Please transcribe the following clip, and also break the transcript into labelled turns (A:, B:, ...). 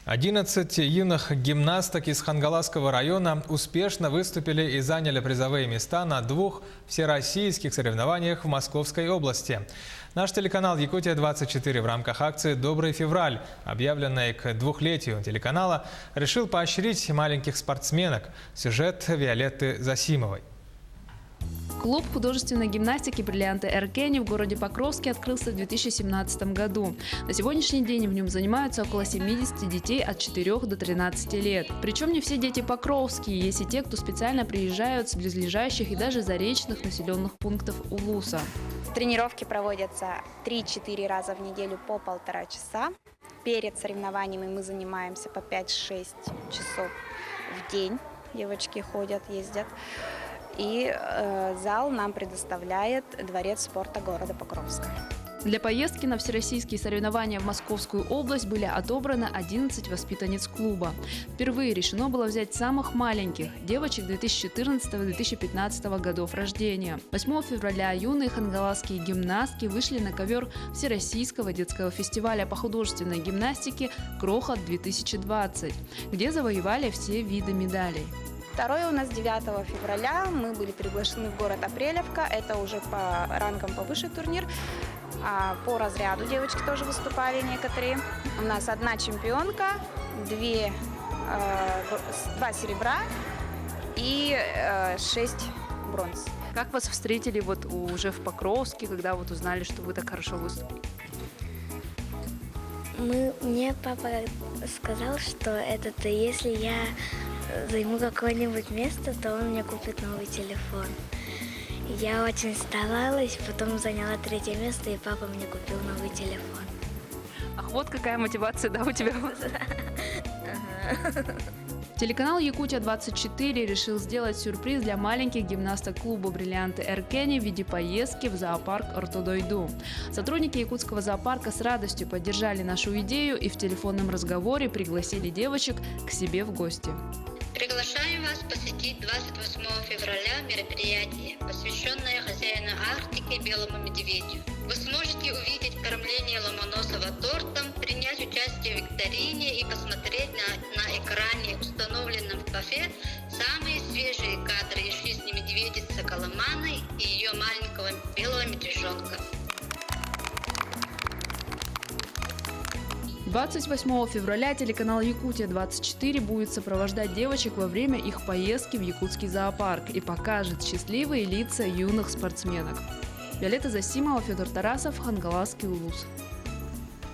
A: 11 юных гимнасток из Хангаласского района успешно выступили и заняли призовые места на 2 всероссийских соревнованиях в Московской области. Наш телеканал «Якутия-24» в рамках акции «Добрый февраль», объявленной к 2-летию телеканала, решил поощрить маленьких спортсменок. Сюжет Виолетты Засимовой.
B: Клуб художественной гимнастики «Бриллианты Эркени» в городе Покровске открылся в 2017 году. На сегодняшний день в нем занимаются около 70 детей от 4 до 13 лет. Причем не все дети покровские, есть и те, кто специально приезжают с близлежащих и даже заречных населенных пунктов Улуса.
C: Тренировки проводятся 3-4 раза в неделю по 1,5 часа. Перед соревнованиями мы занимаемся по 5-6 часов в день. Девочки ходят, ездят. И зал нам предоставляет Дворец спорта города Покровска.
B: Для поездки на всероссийские соревнования в Московскую область были отобраны 11 воспитанниц клуба. Впервые решено было взять самых маленьких – девочек 2014-2015 годов рождения. 8 февраля юные хангаласские гимнастки вышли на ковер Всероссийского детского фестиваля по художественной гимнастике «Крохот-2020», где завоевали все виды медалей.
C: Второе у нас 9 февраля. Мы были приглашены в город Апрелевка. Это уже по рангам повыше турнир. По разряду девочки тоже выступали некоторые. У нас 1 чемпионка, 2 серебра и 6 бронз.
B: Как вас встретили уже в Покровске, когда узнали, что вы так хорошо выступили?
D: Мне папа сказал, что если я займу какое-нибудь место, то он мне купит новый телефон. Я очень старалась, потом заняла 3-е место, и папа мне купил новый телефон.
B: Ах, вот какая мотивация, да, у тебя? Телеканал «Якутия-24» решил сделать сюрприз для маленьких гимнасток клуба «Бриллианты Эркени» в виде поездки в зоопарк Ортодойду. Сотрудники якутского зоопарка с радостью поддержали нашу идею и в телефонном разговоре пригласили девочек к себе в гости.
E: Приглашаем вас посетить 28 февраля мероприятие, посвященное хозяину Арктики белому медведю. Вы сможете увидеть кормление ломоносова тортом, принять участие в викторине и посмотреть на экране, установленном в кафе, самые свежие кадры из жизни медведицы Коломаны и ее маленького белого медвежонка.
B: 28 февраля телеканал «Якутия-24» будет сопровождать девочек во время их поездки в якутский зоопарк и покажет счастливые лица юных спортсменок. Виолетта Засимова, Федор Тарасов, Хангаласский Улус.